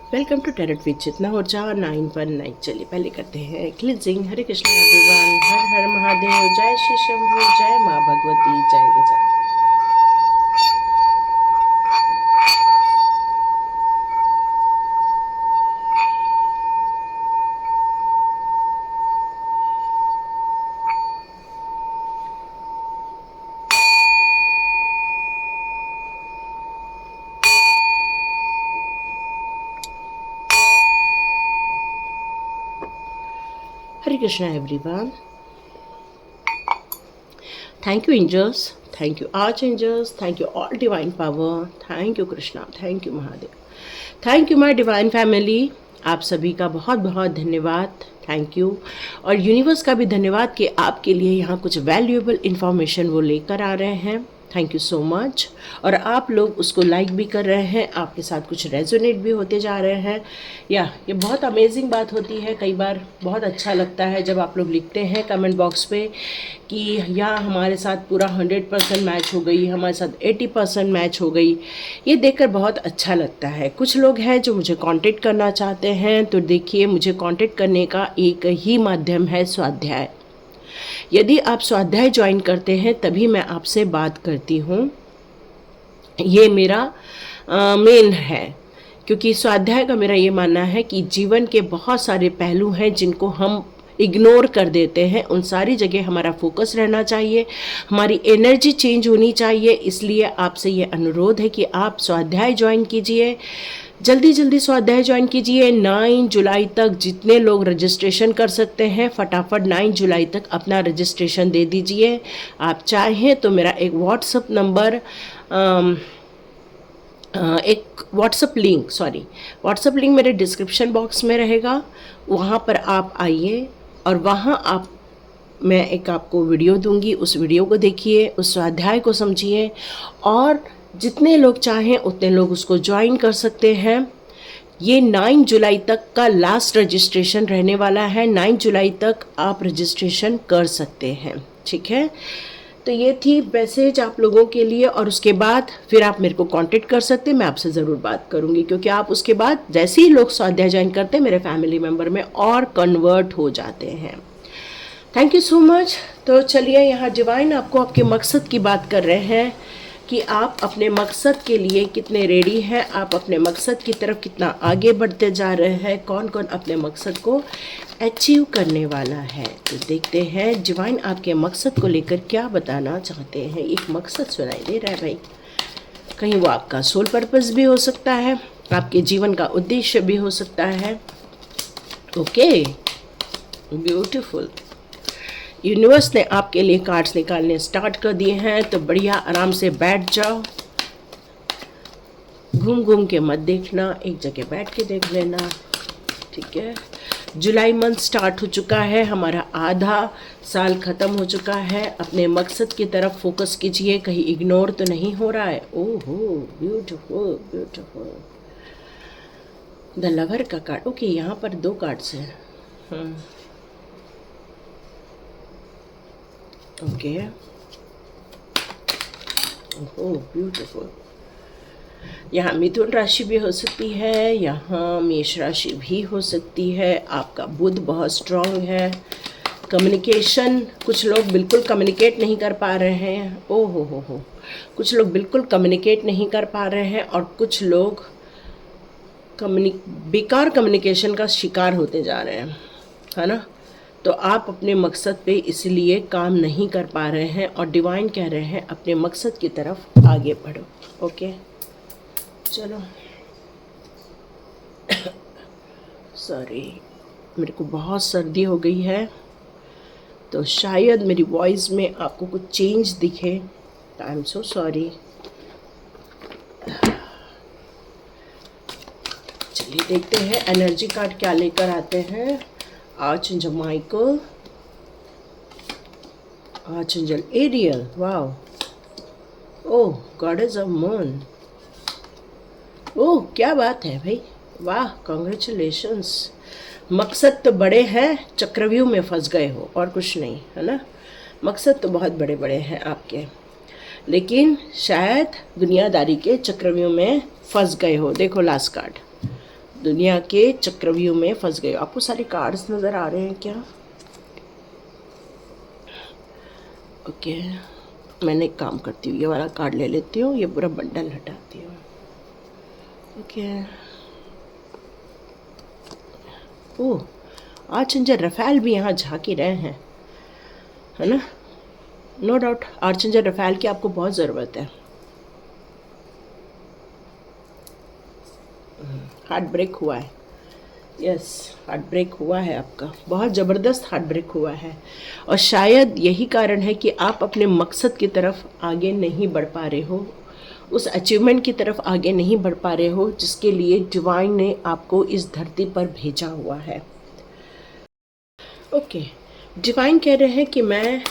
Welcome to tarot with Chetna Urja 919। चलिए पहले करते हैं क्लिनजिंग। हरे कृष्णा एवरीवन, हर हर महादेव, जय श्री शंभू, जय माँ भगवती, जय गजा। Hare Krishna everyone, thank you angels, thank you archangels, thank you all divine power, thank you Krishna, thank you Mahadev, thank you my divine family. आप सभी का बहुत बहुत धन्यवाद, थैंक यू। और यूनिवर्स का भी धन्यवाद कि आपके लिए यहाँ कुछ वैल्यूएबल इन्फॉर्मेशन वो लेकर आ रहे हैं। Thank you so much. और आप लोग उसको लाइक भी कर रहे हैं, आपके साथ कुछ रेजोनेट भी होते जा रहे हैं। ये बहुत अमेजिंग बात होती है। कई बार बहुत अच्छा लगता है जब आप लोग लिखते हैं कमेंट बॉक्स पे कि या हमारे साथ पूरा 100% मैच हो गई, हमारे साथ 80% मैच हो गई। ये देखकर बहुत अच्छा लगता है। कुछ लोग हैं जो मुझे कांटेक्ट करना चाहते हैं, तो देखिए मुझे कांटेक्ट करने का एक ही माध्यम है, स्वाध्याय। यदि आप स्वाध्याय ज्वाइन करते हैं तभी मैं आपसे बात करती हूँ। ये मेरा मेन है, क्योंकि स्वाध्याय का मेरा ये मानना है कि जीवन के बहुत सारे पहलू हैं जिनको हम इग्नोर कर देते हैं। उन सारी जगह हमारा फोकस रहना चाहिए, हमारी एनर्जी चेंज होनी चाहिए। इसलिए आपसे ये अनुरोध है कि आप स्वाध्याय ज्वाइन कीजिए, जल्दी जल्दी स्वाध्याय ज्वाइन कीजिए। 9 जुलाई तक जितने लोग रजिस्ट्रेशन कर सकते हैं, फटाफट 9 जुलाई तक अपना रजिस्ट्रेशन दे दीजिए। आप चाहें तो मेरा एक व्हाट्सअप नंबर, एक व्हाट्सअप लिंक मेरे डिस्क्रिप्शन बॉक्स में रहेगा। वहाँ पर आप आइए और वहाँ मैं आपको वीडियो दूंगी। उस वीडियो को देखिए, उस स्वाध्याय को समझिए, और जितने लोग चाहें उतने लोग उसको ज्वाइन कर सकते हैं। ये 9 जुलाई तक का लास्ट रजिस्ट्रेशन रहने वाला है। 9 जुलाई तक आप रजिस्ट्रेशन कर सकते हैं, ठीक है। तो ये थी मैसेज आप लोगों के लिए। और उसके बाद फिर आप मेरे को कांटेक्ट कर सकते हैं, मैं आपसे ज़रूर बात करूंगी, क्योंकि आप उसके बाद जैसे ही लोग स्वाध्याय ज्वाइन करते हैं मेरे फैमिली मेम्बर में और कन्वर्ट हो जाते हैं। Thank you so much. तो चलिए, यहाँ डिवाइन आपको आपके मकसद की बात कर रहे हैं कि आप अपने मकसद के लिए कितने रेडी हैं, आप अपने मकसद की तरफ कितना आगे बढ़ते जा रहे हैं, कौन कौन अपने मकसद को अचीव करने वाला है। तो देखते हैं डिवाइन आपके मकसद को लेकर क्या बताना चाहते हैं। एक मकसद सुनाई दे रहा है भाई, कहीं वो आपका सोल पर्पस भी हो सकता है, आपके जीवन का उद्देश्य भी हो सकता है। Okay, beautiful. यूनिवर्स ने आपके लिए कार्ड्स निकालने स्टार्ट कर दिए हैं, तो बढ़िया आराम से बैठ जाओ। घूम घूम के मत देखना, एक जगह बैठ के देख लेना, ठीक है। जुलाई मंथ स्टार्ट हो चुका है, हमारा आधा साल ख़त्म हो चुका है। अपने मकसद की तरफ फोकस कीजिए, कहीं इग्नोर तो नहीं हो रहा है। ओहो, ब्यूटीफुल ब्यूटीफुल। द लवर का कार्ड, ओके, यहाँ पर 2 कार्ड्स हैं। Okay, oh beautiful. यहाँ मिथुन राशि भी हो सकती है, यहाँ मेष राशि भी हो सकती है। आपका बुध बहुत स्ट्रांग है। कम्युनिकेशन, कुछ लोग बिल्कुल कम्युनिकेट नहीं कर पा रहे हैं। ओह हो, कुछ लोग बिल्कुल कम्युनिकेट नहीं कर पा रहे हैं, और कुछ लोग बेकार कम्युनिकेशन का शिकार होते जा रहे हैं, है ना। तो आप अपने मकसद पे इसलिए काम नहीं कर पा रहे हैं, और डिवाइन कह रहे हैं अपने मकसद की तरफ आगे बढ़ो। ओके, चलो। सॉरी, मेरे को बहुत सर्दी हो गई है, तो शायद मेरी वॉइस में आपको कुछ चेंज दिखे। I am so sorry. चलिए देखते हैं एनर्जी कार्ड क्या लेकर आते हैं। Archangel Michael, archangel Ariel, wow, oh goddess of moon, ओह क्या बात है भाई, वाह, कॉन्ग्रेचुलेशंस। मकसद तो बड़े हैं, चक्रव्यूह में फंस गए हो, और कुछ नहीं, है ना। मकसद तो बहुत बड़े बड़े हैं आपके, लेकिन शायद दुनियादारी के चक्रव्यूह में फंस गए हो। देखो लास्ट कार्ड, दुनिया के चक्रव्यूह में फंस गए हो। आपको सारे कार्ड्स नज़र आ रहे हैं क्या? ओके, मैंने एक काम करती हूँ, ये वाला कार्ड ले लेती हूँ, ये पूरा बंडल हटाती हूँ। ओके, ओह, आर्चएंजल रफेल भी यहाँ झांक ही रहे हैं, है ना? नो डाउट आर्चएंजल रफेल की आपको बहुत ज़रूरत है। हार्ट ब्रेक हुआ है, यस, हार्ट ब्रेक हुआ है आपका, बहुत ज़बरदस्त हार्ट ब्रेक हुआ है। और शायद यही कारण है कि आप अपने मकसद की तरफ आगे नहीं बढ़ पा रहे हो, उस अचीवमेंट की तरफ आगे नहीं बढ़ पा रहे हो जिसके लिए डिवाइन ने आपको इस धरती पर भेजा हुआ है। ओके, डिवाइन कह रहे हैं कि मैं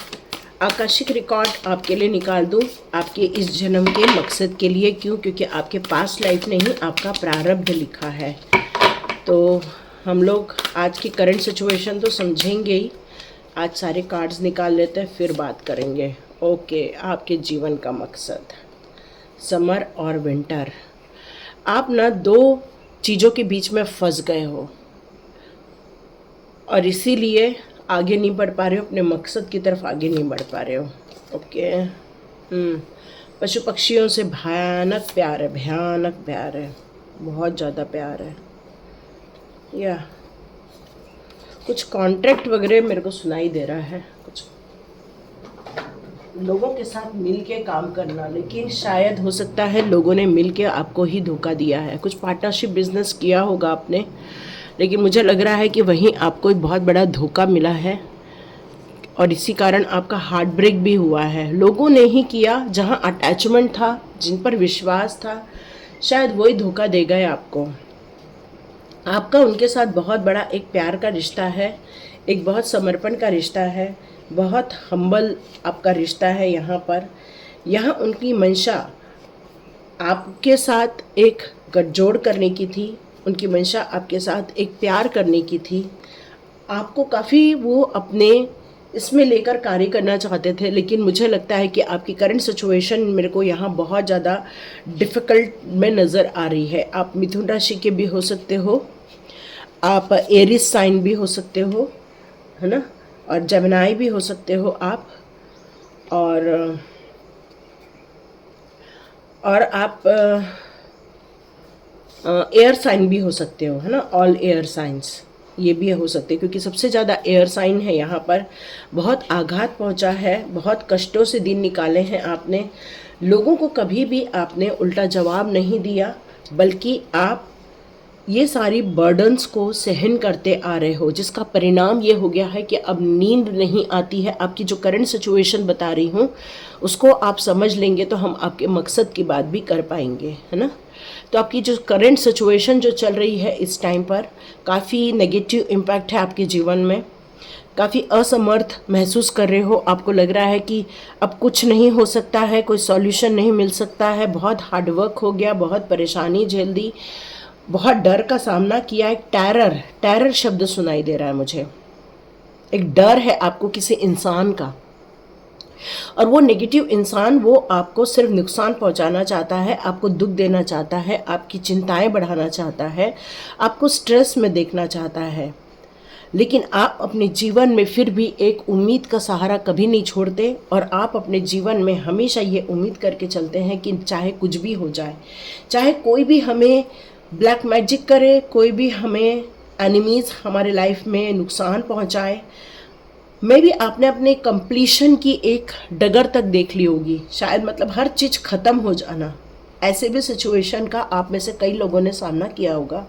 आकाशिक रिकॉर्ड आपके लिए निकाल दूं आपके इस जन्म के मकसद के लिए। क्यों? क्योंकि आपके पास्ट लाइफ ने ही आपका प्रारब्ध लिखा है। तो हम लोग आज की करंट सिचुएशन तो समझेंगे ही, आज सारे कार्ड्स निकाल लेते हैं फिर बात करेंगे। ओके, आपके जीवन का मकसद, समर और विंटर। आप ना दो चीज़ों के बीच में फंस गए हो और इसीलिए आगे नहीं बढ़ पा रहे हो, अपने मकसद की तरफ आगे नहीं बढ़ पा रहे हो। ओके, पशु पक्षियों से भयानक प्यार है, भयानक प्यार है, बहुत ज़्यादा प्यार है। या कुछ कॉन्ट्रैक्ट वगैरह मेरे को सुनाई दे रहा है, कुछ लोगों के साथ मिल के काम करना, लेकिन शायद हो सकता है लोगों ने मिल के आपको ही धोखा दिया है। कुछ पार्टनरशिप बिजनेस किया होगा आपने, लेकिन मुझे लग रहा है कि वहीं आपको एक बहुत बड़ा धोखा मिला है और इसी कारण आपका हार्ट ब्रेक भी हुआ है। लोगों ने ही किया, जहां अटैचमेंट था, जिन पर विश्वास था, शायद वही धोखा दे गए आपको। आपका उनके साथ बहुत बड़ा एक प्यार का रिश्ता है, एक बहुत समर्पण का रिश्ता है, बहुत हम्बल आपका रिश्ता है। यहाँ उनकी मंशा आपके साथ एक गठजोड़ करने की थी, उनकी मंशा आपके साथ एक प्यार करने की थी। आपको काफ़ी वो अपने इसमें लेकर कार्य करना चाहते थे, लेकिन मुझे लगता है कि आपकी करंट सिचुएशन मेरे को यहाँ बहुत ज़्यादा डिफ़िकल्ट में नज़र आ रही है। आप मिथुन राशि के भी हो सकते हो, आप एरिस साइन भी हो सकते हो, है ना, और जेमिनी भी हो सकते हो आप, और आप एयर साइन भी हो सकते हो, है ना, ऑल एयर साइंस ये भी हो सकते हैं, क्योंकि सबसे ज़्यादा एयर साइन है यहाँ पर। बहुत आघात पहुँचा है, बहुत कष्टों से दिन निकाले हैं आपने। लोगों को कभी भी आपने उल्टा जवाब नहीं दिया, बल्कि आप ये सारी बर्डन्स को सहन करते आ रहे हो, जिसका परिणाम ये हो गया है कि अब नींद नहीं आती है। आपकी जो करंट सिचुएशन बता रही हूँ उसको आप समझ लेंगे तो हम आपके मकसद की बात भी कर पाएंगे, है ना। तो आपकी जो करंट सिचुएशन जो चल रही है इस टाइम पर, काफ़ी नेगेटिव इम्पैक्ट है आपके जीवन में, काफ़ी असमर्थ महसूस कर रहे हो। आपको लग रहा है कि अब कुछ नहीं हो सकता है, कोई सॉल्यूशन नहीं मिल सकता है, बहुत हार्डवर्क हो गया, बहुत परेशानी झेल दी, बहुत डर का सामना किया। एक टेरर शब्द सुनाई दे रहा है मुझे, एक डर है आपको किसी इंसान का, और वो नेगेटिव इंसान वो आपको सिर्फ नुकसान पहुंचाना चाहता है, आपको दुख देना चाहता है, आपकी चिंताएं बढ़ाना चाहता है, आपको स्ट्रेस में देखना चाहता है। लेकिन आप अपने जीवन में फिर भी एक उम्मीद का सहारा कभी नहीं छोड़ते, और आप अपने जीवन में हमेशा ये उम्मीद करके चलते हैं कि चाहे कुछ भी हो जाए, चाहे कोई भी हमें ब्लैक मैजिक करे, कोई भी हमें एनिमीज़ हमारे लाइफ में नुकसान पहुंचाए, मे भी आपने अपने कंप्लीशन की एक डगर तक देख ली होगी, शायद मतलब हर चीज़ ख़त्म हो जाना। ऐसे भी सिचुएशन का आप में से कई लोगों ने सामना किया होगा।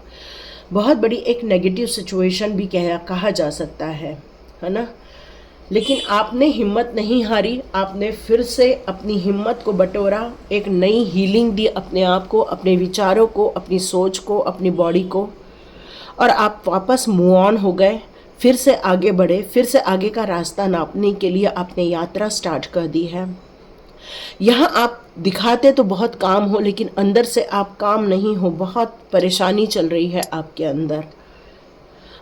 बहुत बड़ी एक नेगेटिव सिचुएशन भी कहा जा सकता है ना। लेकिन आपने हिम्मत नहीं हारी, आपने फिर से अपनी हिम्मत को बटोरा, एक नई हीलिंग दी अपने आप को, अपने विचारों को, अपनी सोच को, अपनी बॉडी को, और आप वापस मूव ऑन हो गए, फिर से आगे बढ़े, फिर से आगे का रास्ता नापने के लिए आपने यात्रा स्टार्ट कर दी है। यहाँ आप दिखाते तो बहुत काम हो, लेकिन अंदर से आप काम नहीं हो, बहुत परेशानी चल रही है आपके अंदर।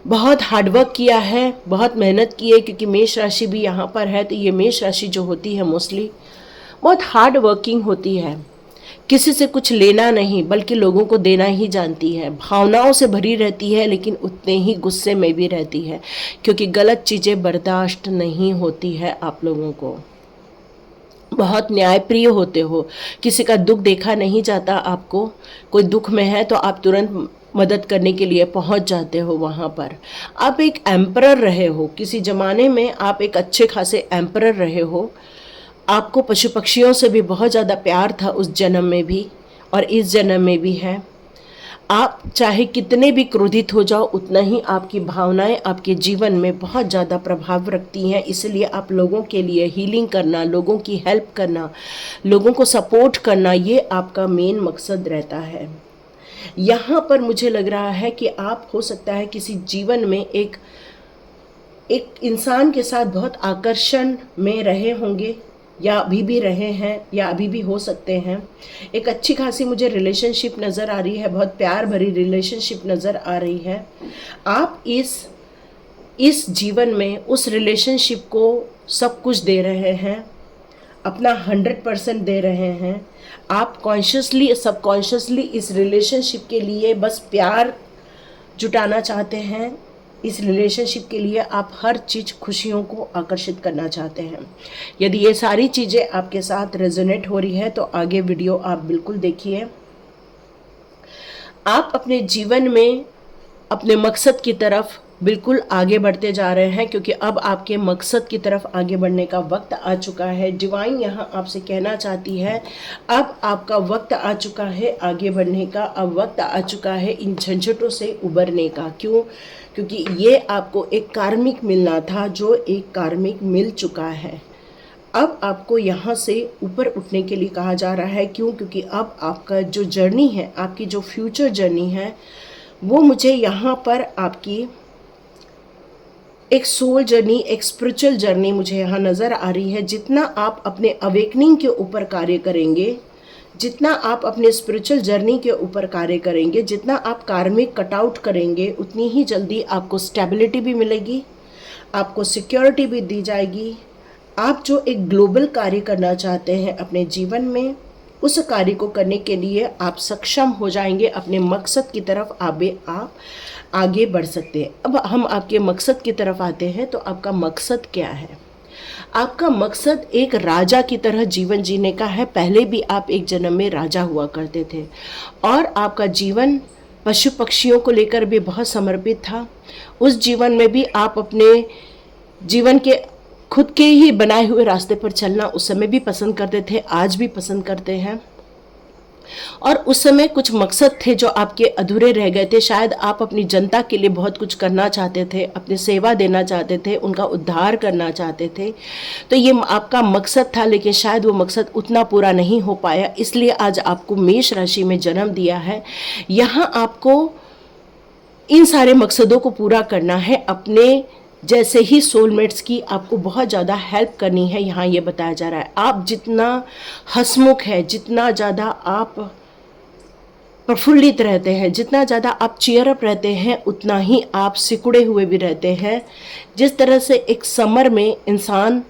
बहुत हार्डवर्क किया है, बहुत मेहनत की है, क्योंकि मेष राशि भी यहाँ पर है। तो ये मेष राशि जो होती है मोस्टली बहुत हार्ड वर्किंग होती है, किसी से कुछ लेना नहीं बल्कि लोगों को देना ही जानती है, भावनाओं से भरी रहती है लेकिन उतने ही गुस्से में भी रहती है, क्योंकि गलत चीज़ें बर्दाश्त नहीं होती है आप लोगों को। बहुत न्यायप्रिय होते हो, किसी का दुख देखा नहीं जाता आपको, कोई दुख में है तो आप तुरंत मदद करने के लिए पहुंच जाते हो वहाँ पर। आप एक एम्परर रहे हो, किसी ज़माने में आप एक अच्छे खासे एम्परर रहे हो। आपको पशु पक्षियों से भी बहुत ज़्यादा प्यार था उस जन्म में भी और इस जन्म में भी है। आप चाहे कितने भी क्रोधित हो जाओ, उतना ही आपकी भावनाएं आपके जीवन में बहुत ज़्यादा प्रभाव रखती हैं। इसलिए आप लोगों के लिए हीलिंग करना, लोगों की हेल्प करना, लोगों को सपोर्ट करना, ये आपका मेन मकसद रहता है। यहाँ पर मुझे लग रहा है कि आप हो सकता है किसी जीवन में एक इंसान के साथ बहुत आकर्षण में रहे होंगे, या अभी भी रहे हैं, या अभी भी हो सकते हैं। एक अच्छी खासी मुझे रिलेशनशिप नज़र आ रही है, बहुत प्यार भरी रिलेशनशिप नज़र आ रही है। आप इस जीवन में उस रिलेशनशिप को सब कुछ दे रहे हैं, अपना 100% दे रहे हैं। आप कॉन्शियसली सबकॉन्शियसली इस रिलेशनशिप के लिए बस प्यार जुटाना चाहते हैं। इस रिलेशनशिप के लिए आप हर चीज़, खुशियों को आकर्षित करना चाहते हैं। यदि ये सारी चीज़ें आपके साथ रेजोनेट हो रही है तो आगे वीडियो आप बिल्कुल देखिए। आप अपने जीवन में अपने मकसद की तरफ बिल्कुल आगे बढ़ते जा रहे हैं, क्योंकि अब आपके मकसद की तरफ आगे बढ़ने का वक्त आ चुका है। डिवाइन यहाँ आपसे कहना चाहती है, अब आपका वक्त आ चुका है आगे बढ़ने का, अब वक्त आ चुका है इन झंझटों से उबरने का। क्यों? क्योंकि ये आपको एक कार्मिक मिलना था, जो एक कार्मिक मिल चुका है। अब आपको यहाँ से ऊपर उठने के लिए कहा जा रहा है। क्यों? क्योंकि अब आपका जो जर्नी है, आपकी जो फ्यूचर जर्नी है, वो मुझे यहाँ पर आपकी एक सोल जर्नी, एक स्पिरिचुअल जर्नी मुझे यहाँ नज़र आ रही है। जितना आप अपने अवेकनिंग के ऊपर कार्य करेंगे, जितना आप अपने स्पिरिचुअल जर्नी के ऊपर कार्य करेंगे, जितना आप कार्मिक कटआउट करेंगे, उतनी ही जल्दी आपको स्टेबिलिटी भी मिलेगी, आपको सिक्योरिटी भी दी जाएगी। आप जो एक ग्लोबल कार्य करना चाहते हैं अपने जीवन में, उस कार्य को करने के लिए आप सक्षम हो जाएंगे। अपने मकसद की तरफ आप आगे बढ़ सकते हैं। अब हम आपके मकसद की तरफ आते हैं, तो आपका मकसद क्या है? आपका मकसद एक राजा की तरह जीवन जीने का है। पहले भी आप एक जन्म में राजा हुआ करते थे और आपका जीवन पशु पक्षियों को लेकर भी बहुत समर्पित था। उस जीवन में भी आप अपने जीवन के खुद के ही बनाए हुए रास्ते पर चलना उस समय भी पसंद करते थे, आज भी पसंद करते हैं। और उस समय कुछ मकसद थे जो आपके अधूरे रह गए थे। शायद आप अपनी जनता के लिए बहुत कुछ करना चाहते थे, अपनी सेवा देना चाहते थे, उनका उद्धार करना चाहते थे। तो ये आपका मकसद था, लेकिन शायद वो मकसद उतना पूरा नहीं हो पाया। इसलिए आज आपको मेष राशि में जन्म दिया है। यहाँ आपको इन सारे मकसदों को पूरा करना है। अपने जैसे ही सोलमेट्स की आपको बहुत ज़्यादा हेल्प करनी है। यहाँ ये बताया जा रहा है, आप जितना हंसमुख है, जितना ज़्यादा आप प्रफुल्लित रहते हैं, जितना ज़्यादा आप चीयर अप रहते हैं, उतना ही आप सिकुड़े हुए भी रहते हैं। जिस तरह से एक समर में इंसान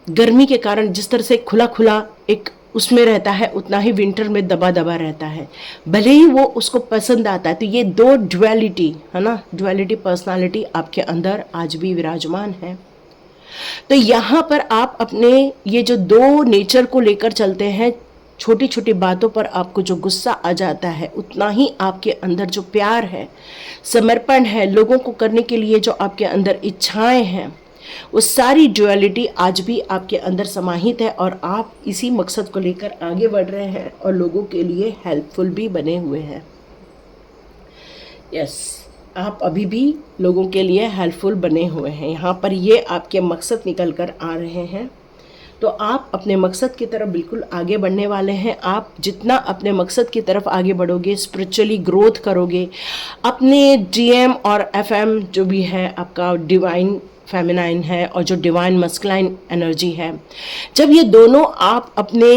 गर्मी के कारण जिस तरह से खुला खुला एक उसमें रहता है, उतना ही विंटर में दबा दबा रहता है, भले ही वो उसको पसंद आता है। तो ये दो ड्युअलिटी है ना, ड्युअलिटी पर्सनालिटी आपके अंदर आज भी विराजमान है। तो यहाँ पर आप अपने ये जो दो नेचर को लेकर चलते हैं, छोटी छोटी बातों पर आपको जो गुस्सा आ जाता है, उतना ही आपके अंदर जो प्यार है, समर्पण है, लोगों को करने के लिए जो आपके अंदर इच्छाएं हैं, वो सारी ड्युअलिटी आज भी आपके अंदर समाहित है। और आप इसी मकसद को लेकर आगे बढ़ रहे हैं और लोगों के लिए हेल्पफुल भी बने हुए हैं। यस, आप अभी भी लोगों के लिए हेल्पफुल बने हुए हैं। यहाँ पर ये आपके मकसद निकल कर आ रहे हैं। तो आप अपने मकसद की तरफ बिल्कुल आगे बढ़ने वाले हैं। आप जितना अपने मकसद की तरफ आगे बढ़ोगे, स्पिरिचुअली ग्रोथ करोगे, अपने डीएम और एफएम जो भी है, आपका डिवाइन फेमिनाइन है और जो डिवाइन मस्कुलाइन एनर्जी है, जब ये दोनों आप अपने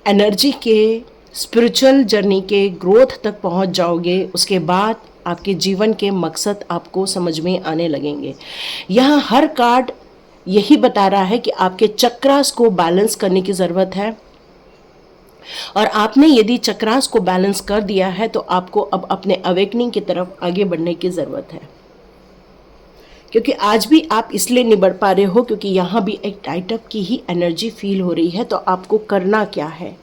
एनर्जी के स्पिरिचुअल जर्नी के ग्रोथ तक पहुंच जाओगे, उसके बाद आपके जीवन के मकसद आपको समझ में आने लगेंगे। यहाँ हर कार्ड यही बता रहा है कि आपके चक्रास को बैलेंस करने की ज़रूरत है। और आपने यदि चक्रास को बैलेंस कर दिया है तो आपको अब अपने अवेकनिंग की तरफ आगे बढ़ने की ज़रूरत है। क्योंकि आज भी आप इसलिए नहीं बढ़ पा रहे हो क्योंकि यहाँ भी एक टाइटअप की ही एनर्जी फील हो रही है। तो आपको करना क्या है,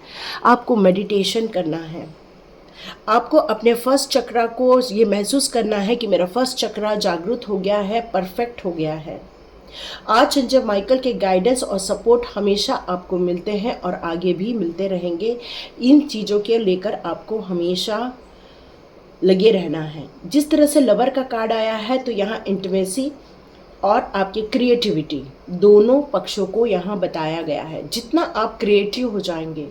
आपको मेडिटेशन करना है। आपको अपने फर्स्ट चक्रा को ये महसूस करना है कि मेरा फर्स्ट चक्रा जागृत हो गया है, परफेक्ट हो गया है। आर्चएंजल माइकल के गाइडेंस और सपोर्ट हमेशा आपको मिलते हैं और आगे भी मिलते रहेंगे। इन चीज़ों के लेकर आपको हमेशा लगे रहना है। जिस तरह से लवर का कार्ड आया है तो यहाँ इंटीमेसी और आपकी क्रिएटिविटी दोनों पक्षों को यहाँ बताया गया है। जितना आप क्रिएटिव हो जाएंगे,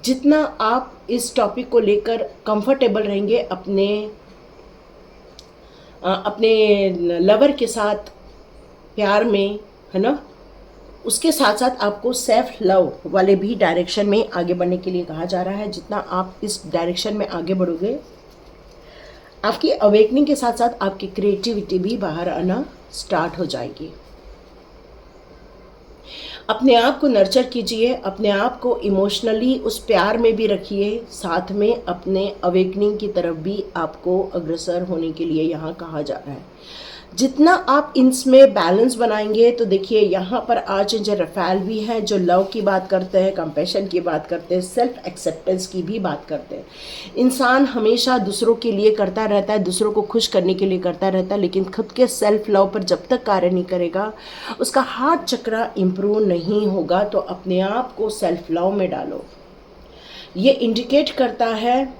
जितना आप इस टॉपिक को लेकर कंफर्टेबल रहेंगे अपने लवर के साथ प्यार में, है ना, उसके साथ साथ आपको सेल्फ लव वाले भी डायरेक्शन में आगे बढ़ने के लिए कहा जा रहा है। जितना आप इस डायरेक्शन में आगे बढ़ोगे, आपकी अवेकनिंग के साथ साथ आपकी क्रिएटिविटी भी बाहर आना स्टार्ट हो जाएगी। अपने आप को नर्चर कीजिए, अपने आप को इमोशनली उस प्यार में भी रखिए, साथ में अपने अवेकनिंग की तरफ भी आपको अग्रसर होने के लिए यहाँ कहा जा रहा है। जितना आप इसमें बैलेंस बनाएंगे तो देखिए यहाँ पर आर्चएंजल रफाएल भी है जो लव की बात करते हैं, कंपैशन की बात करते हैं, सेल्फ एक्सेप्टेंस की भी बात करते हैं। इंसान हमेशा दूसरों के लिए करता रहता है, दूसरों को खुश करने के लिए करता रहता है, लेकिन खुद के सेल्फ लव पर जब तक कार्य नहीं करेगा उसका हार्ट चक्र इम्प्रूव नहीं होगा। तो अपने आप को सेल्फ लव में डालो। ये इंडिकेट करता है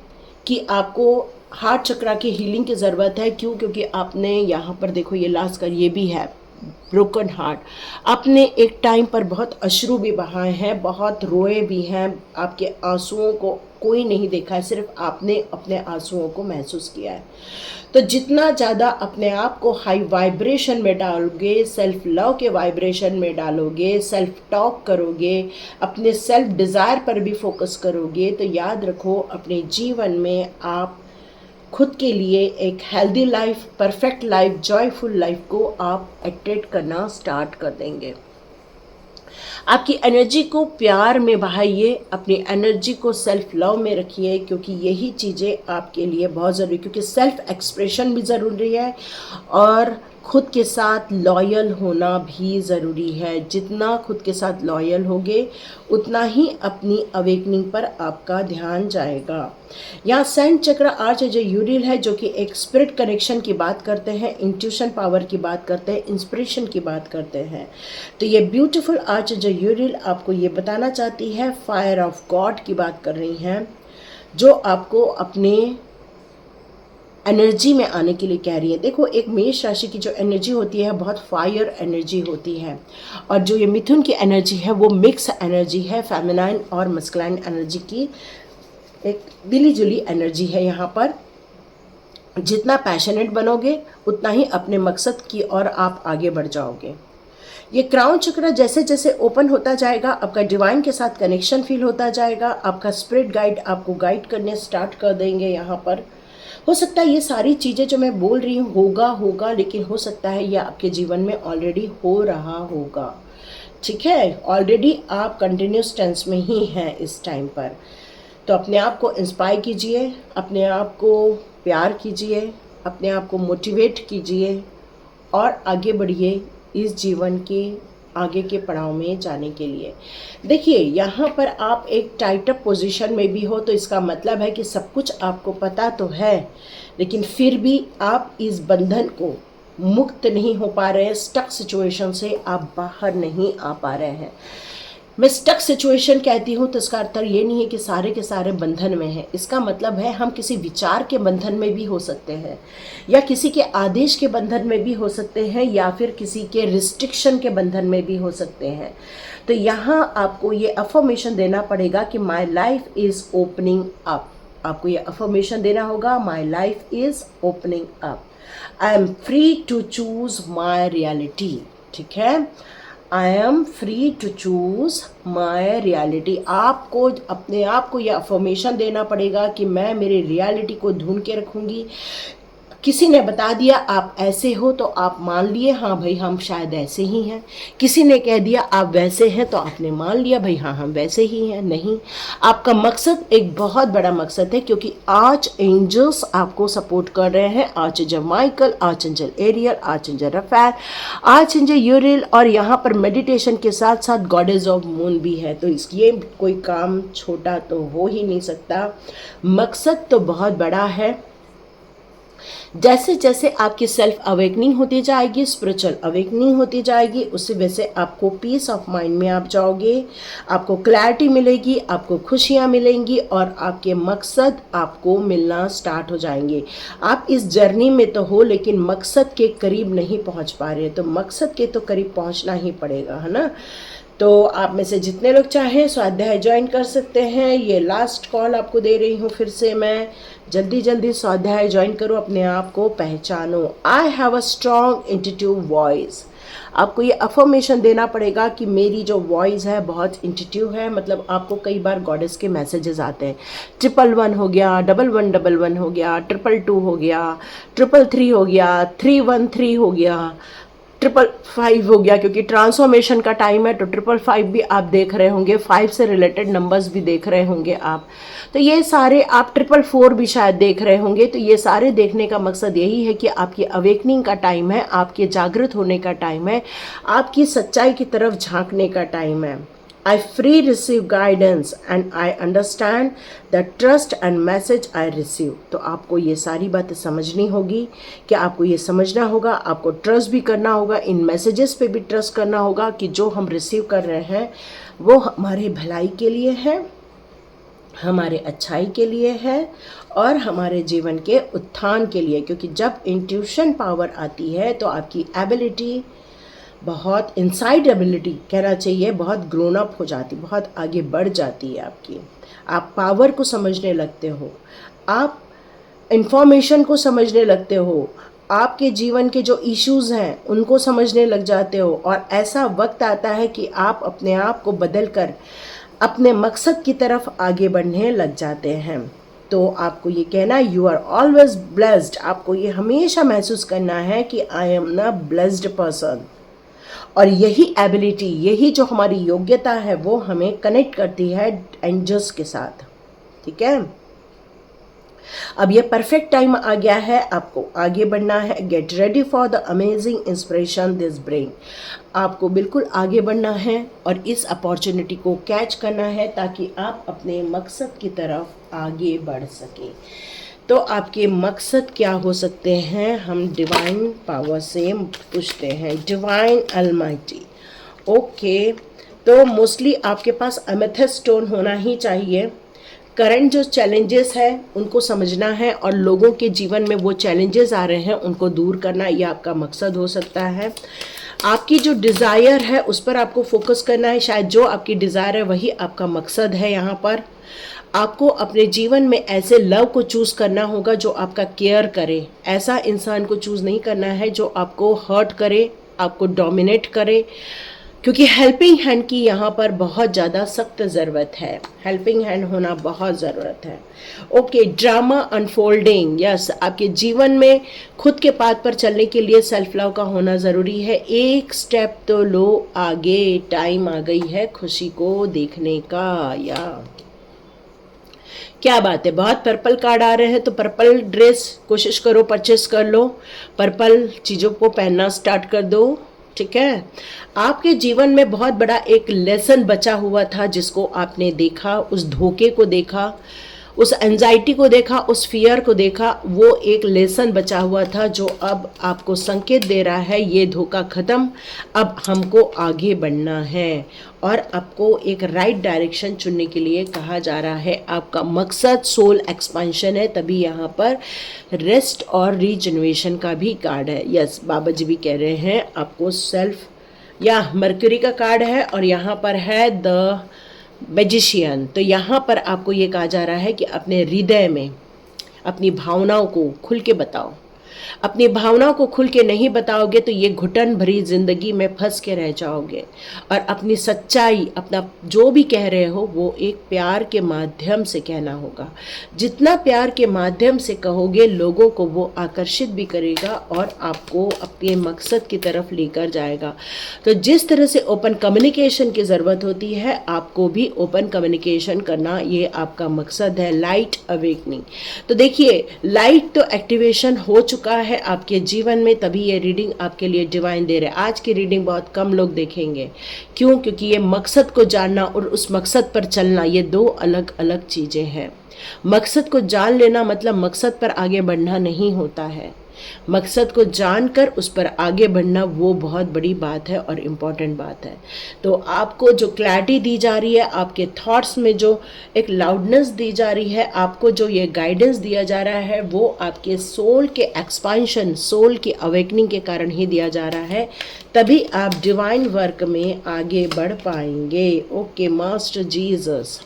कि आपको हार्ट चक्रा की हीलिंग की ज़रूरत है। क्यों? क्योंकि आपने यहाँ पर देखो ये लास्ट कर ये भी है ब्रोकन हार्ट। आपने एक टाइम पर बहुत अश्रु भी बहाए हैं, बहुत रोए भी हैं, आपके आंसुओं को कोई नहीं देखा है, सिर्फ आपने अपने आंसुओं को महसूस किया है। तो जितना ज़्यादा अपने आप को हाई वाइब्रेशन में डालोगे, सेल्फ लव के वाइब्रेशन में डालोगे, सेल्फ टॉक करोगे, अपने सेल्फ डिज़ायर पर भी फोकस करोगे, तो याद रखो अपने जीवन में आप खुद के लिए एक healthy life, perfect life, joyful life को आप अट्रैक्ट करना स्टार्ट कर देंगे। आपकी एनर्जी को प्यार में बहाइए, अपनी एनर्जी को सेल्फ लव में रखिए, क्योंकि यही चीज़ें आपके लिए बहुत ज़रूरी, क्योंकि सेल्फ एक्सप्रेशन भी ज़रूरी है और खुद के साथ लॉयल होना भी ज़रूरी है। जितना खुद के साथ लॉयल होगे उतना ही अपनी अवेकनिंग पर आपका ध्यान जाएगा। यहाँ सेंट चक्र आर्चएंजल यूरियल है जो कि एक स्पिरिट कनेक्शन की बात करते हैं, इंट्यूशन पावर की बात करते हैं, इंस्पिरेशन की बात करते हैं। तो ये ब्यूटीफुल आर्चएंजल यूरियल आपको ये बताना चाहती है, फायर ऑफ गॉड की बात कर रही हैं, जो आपको अपने एनर्जी में आने के लिए कह रही है। देखो एक मेष राशि की जो एनर्जी होती है बहुत फायर एनर्जी होती है, और जो ये मिथुन की एनर्जी है वो मिक्स एनर्जी है, फेमिनाइन और मस्कुलाइन एनर्जी की एक मिली जुली एनर्जी है। यहाँ पर जितना पैशनेट बनोगे उतना ही अपने मकसद की ओर आप आगे बढ़ जाओगे। ये क्राउन चक्र जैसे जैसे ओपन होता जाएगा, आपका डिवाइन के साथ कनेक्शन फील होता जाएगा, आपका स्पिरिट गाइड आपको गाइड करने स्टार्ट कर देंगे। यहाँ पर हो सकता है ये सारी चीज़ें जो मैं बोल रही हूँ होगा, लेकिन हो सकता है ये आपके जीवन में ऑलरेडी हो रहा होगा। ठीक है, ऑलरेडी आप कंटिन्यूस टेंस में ही हैं इस टाइम पर। तो अपने आप को इंस्पायर कीजिए, अपने आप को प्यार कीजिए, अपने आप को मोटिवेट कीजिए और आगे बढ़िए इस जीवन के आगे के पड़ाव में जाने के लिए। देखिए यहाँ पर आप एक टाइटअप पोजीशन में भी हो, तो इसका मतलब है कि सब कुछ आपको पता तो है, लेकिन फिर भी आप इस बंधन को मुक्त नहीं हो पा रहे हैं। स्टक सिचुएशन से आप बाहर नहीं आ पा रहे हैं। मैं स्टक सिचुएशन कहती हूँ तो इसका अर्थ ये नहीं है कि सारे के सारे बंधन में हैं। इसका मतलब है हम किसी विचार के बंधन में भी हो सकते हैं, या किसी के आदेश के बंधन में भी हो सकते हैं, या फिर किसी के रिस्ट्रिक्शन के बंधन में भी हो सकते हैं। तो यहाँ आपको ये अफर्मेशन देना पड़ेगा कि my life is opening up. आपको ये अफर्मेशन देना होगा, my life is opening up, I am free to choose my reality. ठीक है, I am free to choose my reality. आपको अपने आप को यह अफर्मेशन देना पड़ेगा कि मैं मेरी रियलिटी को ढूंढ के रखूँगी, किसी ने बता दिया आप ऐसे हो तो आप मान लिए हाँ भाई हम शायद ऐसे ही हैं, किसी ने कह दिया आप वैसे हैं तो आपने मान लिया भाई हाँ हम वैसे ही हैं। नहीं, आपका मकसद एक बहुत बड़ा मकसद है, क्योंकि आर्च एंजल्स आपको सपोर्ट कर रहे हैं। Archangel Michael, archangel aerial, आर्चएंजल Rafale, आर्चएंजल यूरियल, और यहाँ पर मेडिटेशन के साथ साथ गॉडेस ऑफ मून भी है। तो इसलिए कोई काम छोटा तो हो ही नहीं सकता, मकसद तो बहुत बड़ा है। जैसे जैसे आपकी सेल्फ अवेकनिंग होती जाएगी, स्पिरिचुअल अवेकनिंग होती जाएगी, उससे वैसे आपको पीस ऑफ माइंड में आप जाओगे, आपको क्लैरिटी मिलेगी, आपको खुशियाँ मिलेंगी और आपके मकसद आपको मिलना स्टार्ट हो जाएंगे। आप इस जर्नी में तो हो लेकिन मकसद के करीब नहीं पहुंच पा रहे, तो मकसद के तो करीब पहुंचना ही पड़ेगा, है ना। तो आप में से जितने लोग चाहें स्वाध्याय ज्वाइन कर सकते हैं। ये लास्ट कॉल आपको दे रही हूँ फिर से मैं, जल्दी जल्दी स्वाध्याय ज्वाइन करो, अपने आप को पहचानो। I have a strong intuitive voice. आपको ये अफर्मेशन देना पड़ेगा कि मेरी जो वॉइस है बहुत इंट्यूटिव है। मतलब आपको कई बार गॉडेस के मैसेजेस आते हैं, 111 हो गया, 1111 हो गया, 222 हो गया, 333 हो गया, 313 हो गया, 555 हो गया, क्योंकि ट्रांसफॉर्मेशन का टाइम है तो 555 भी आप देख रहे होंगे, 5 से रिलेटेड नंबर्स भी देख रहे होंगे आप। तो ये सारे आप 444 भी शायद देख रहे होंगे। तो ये सारे देखने का मकसद यही है कि आपकी अवेकनिंग का टाइम है, आपके जागृत होने का टाइम है, आपकी सच्चाई की तरफ झांकने का टाइम है। I free receive guidance and I understand the trust and message I receive। तो आपको ये सारी बातें समझनी होगी कि आपको ये समझना होगा, आपको ट्रस्ट भी करना होगा, इन मैसेजेस पे भी ट्रस्ट करना होगा कि जो हम रिसीव कर रहे हैं वो हमारे भलाई के लिए है, हमारे अच्छाई के लिए है और हमारे जीवन के उत्थान के लिए। क्योंकि जब इंट्यूशन पावर आती है तो आपकी एबिलिटी, बहुत इनसाइड एबिलिटी कहना चाहिए, बहुत ग्रोन अप हो जाती, बहुत आगे बढ़ जाती है आपकी। आप पावर को समझने लगते हो, आप इंफॉर्मेशन को समझने लगते हो, आपके जीवन के जो इश्यूज़ हैं उनको समझने लग जाते हो, और ऐसा वक्त आता है कि आप अपने आप को बदल कर अपने मकसद की तरफ आगे बढ़ने लग जाते हैं। तो आपको ये कहना है यू आर ऑलवेज ब्लेस्ड। आपको ये हमेशा महसूस करना है कि आई एम न ब्लेस्ड पर्सन। और यही एबिलिटी, यही जो हमारी योग्यता है वो हमें कनेक्ट करती है एंजल्स के साथ। ठीक है, अब ये परफेक्ट टाइम आ गया है, आपको आगे बढ़ना है। Get ready for the amazing inspiration this bring. आपको बिल्कुल आगे बढ़ना है और इस अपॉर्चुनिटी को कैच करना है ताकि आप अपने मकसद की तरफ आगे बढ़ सकें। तो आपके मकसद क्या हो सकते हैं, हम डिवाइन पावर से पूछते हैं। Divine Almighty, okay. तो मोस्टली आपके पास अमेथिस्ट स्टोन होना ही चाहिए। करंट जो चैलेंजेस है उनको समझना है और लोगों के जीवन में वो चैलेंजेस आ रहे हैं उनको दूर करना, ये आपका मकसद हो सकता है। आपकी जो डिज़ायर है उस पर आपको फोकस करना है, शायद जो आपकी डिज़ायर है वही आपका मकसद है। यहाँ पर आपको अपने जीवन में ऐसे लव को चूज़ करना होगा जो आपका केयर करे। ऐसा इंसान को चूज़ नहीं करना है जो आपको हर्ट करे, आपको डोमिनेट करे, क्योंकि हेल्पिंग हैंड की यहाँ पर बहुत ज़्यादा सख्त ज़रूरत है। हेल्पिंग हैंड होना बहुत ज़रूरत है। ओके, ड्रामा अनफोल्डिंग, यस, आपके जीवन में खुद के पाथ पर चलने के लिए सेल्फ लव का होना ज़रूरी है। एक स्टेप तो लो आगे, टाइम आ गई है खुशी को देखने का। या क्या बात है, बहुत पर्पल कार्ड आ रहे हैं, तो पर्पल ड्रेस कोशिश करो परचेस कर लो, पर्पल चीज़ों को पहनना स्टार्ट कर दो। ठीक है, आपके जीवन में बहुत बड़ा एक लेसन बचा हुआ था जिसको आपने देखा, उस धोखे को देखा, उस एंजाइटी को देखा, उस फियर को देखा। वो एक लेसन बचा हुआ था जो अब आपको संकेत दे रहा है ये धोखा ख़त्म, अब हमको आगे बढ़ना है और आपको एक राइट डायरेक्शन चुनने के लिए कहा जा रहा है। आपका मकसद सोल एक्सपेंशन है, तभी यहाँ पर रेस्ट और रीजनरेशन का भी कार्ड है। यस, बाबा जी भी कह रहे हैं आपको सेल्फ, या मरकरी का कार्ड है और यहाँ पर है द मैजिशियन। तो यहाँ पर आपको ये कहा जा रहा है कि अपने हृदय में अपनी भावनाओं को खुल के बताओ, अपनी भावनाओं को खुल के नहीं बताओगे तो ये घुटन भरी जिंदगी में फंस के रह जाओगे। और अपनी सच्चाई, अपना जो भी कह रहे हो वो एक प्यार के माध्यम से कहना होगा। जितना प्यार के माध्यम से कहोगे लोगों को वो आकर्षित भी करेगा और आपको अपने मकसद की तरफ लेकर जाएगा। तो जिस तरह से ओपन कम्युनिकेशन की ज़रूरत होती है, आपको भी ओपन कम्युनिकेशन करना, ये आपका मकसद है। लाइट अवेकनिंग, तो देखिए लाइट तो एक्टिवेशन हो चुका है आपके जीवन में, तभी ये रीडिंग आपके लिए डिवाइन दे रहे हैं। आज की रीडिंग बहुत कम लोग देखेंगे, क्यों? क्योंकि ये मकसद को जानना और उस मकसद पर चलना, ये दो अलग अलग चीज़ें हैं। मकसद को जान लेना मतलब मकसद पर आगे बढ़ना नहीं होता है। मकसद को जानकर उस पर आगे बढ़ना वो बहुत बड़ी बात है और इम्पॉर्टेंट बात है। तो आपको जो क्लैरिटी दी जा रही है, आपके थॉट्स में जो एक लाउडनेस दी जा रही है, आपको जो ये गाइडेंस दिया जा रहा है, वो आपके सोल के एक्सपांशन, सोल की अवेकनिंग के कारण ही दिया जा रहा है। तभी आप डिवाइन वर्क में आगे बढ़ पाएंगे। ओके मास्टर जीसस,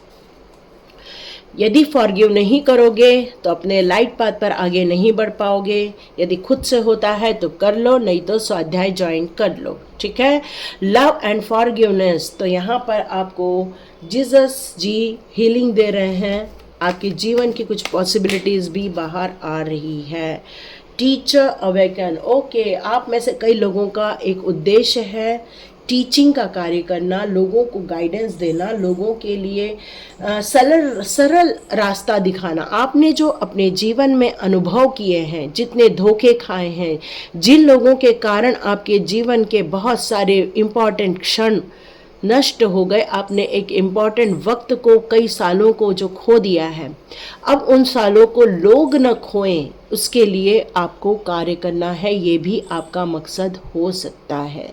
यदि फॉरगिव नहीं करोगे तो अपने लाइट पाथ पर आगे नहीं बढ़ पाओगे। यदि खुद से होता है तो कर लो, नहीं तो स्वाध्याय ज्वाइन कर लो, ठीक है। लव एंड फॉरगिवनेस, तो यहाँ पर आपको जीसस जी हीलिंग दे रहे हैं। आपके जीवन की कुछ पॉसिबिलिटीज़ भी बाहर आ रही है। टीचर अवेकन, ओके, आप में से कई लोगों का एक उद्देश्य है टीचिंग का कार्य करना, लोगों को गाइडेंस देना, लोगों के लिए सरल रास्ता दिखाना। आपने जो अपने जीवन में अनुभव किए हैं, जितने धोखे खाए हैं, जिन लोगों के कारण आपके जीवन के बहुत सारे इम्पॉर्टेंट क्षण नष्ट हो गए, आपने एक इम्पॉर्टेंट वक्त को, कई सालों को जो खो दिया है, अब उन सालों को लोग न खोएं, उसके लिए आपको कार्य करना है। ये भी आपका मकसद हो सकता है।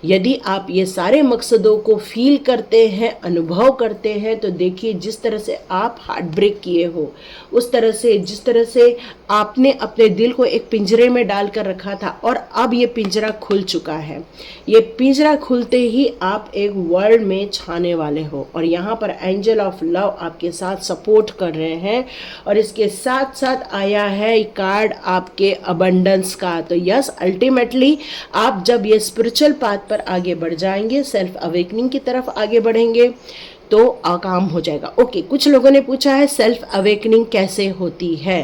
यदि आप ये सारे मकसदों को फील करते हैं, अनुभव करते हैं, तो देखिए जिस तरह से आप हार्ट ब्रेक किए हो, उस तरह से, जिस तरह से आपने अपने दिल को एक पिंजरे में डालकर रखा था और अब ये पिंजरा खुल चुका है। ये पिंजरा खुलते ही आप एक वर्ल्ड में छाने वाले हो। और यहाँ पर एंजल ऑफ लव आपके साथ सपोर्ट कर रहे हैं। और इसके साथ साथ आया है कार्ड आपके अबंडेंस का। तो यस, अल्टीमेटली आप जब ये स्पिरिचुअल पाथ पर आगे बढ़ जाएंगे, सेल्फ अवेकनिंग की तरफ आगे बढ़ेंगे, तो काम हो जाएगा। ओके, कुछ लोगों ने पूछा है सेल्फ अवेकनिंग कैसे होती है,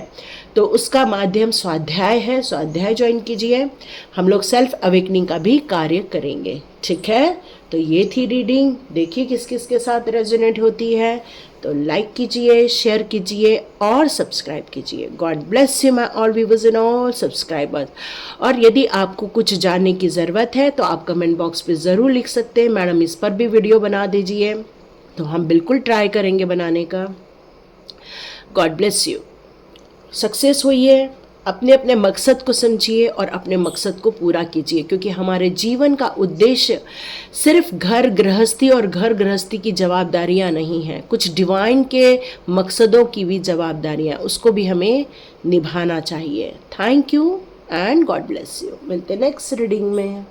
तो उसका माध्यम स्वाध्याय है। स्वाध्याय ज्वाइन कीजिए, हम लोग सेल्फ अवेकनिंग का भी कार्य करेंगे, ठीक है। तो ये थी रीडिंग, देखिए किस किस के साथ रेजोनेट होती है। तो लाइक कीजिए, शेयर कीजिए और सब्सक्राइब कीजिए। God bless you my all viewers and all subscribers. और यदि आपको कुछ जानने की ज़रूरत है तो आप कमेंट बॉक्स पे ज़रूर लिख सकते हैं, मैडम इस पर भी वीडियो बना दीजिए, तो हम बिल्कुल ट्राई करेंगे बनाने का। गॉड ब्लेस यू, सक्सेस होइए, अपने अपने मकसद को समझिए और अपने मकसद को पूरा कीजिए, क्योंकि हमारे जीवन का उद्देश्य सिर्फ घर गृहस्थी और घर गृहस्थी की जवाबदारियां नहीं हैं, कुछ डिवाइन के मकसदों की भी जवाबदारियां, उसको भी हमें निभाना चाहिए। Thank you and God bless you. मिलते नेक्स्ट रीडिंग में।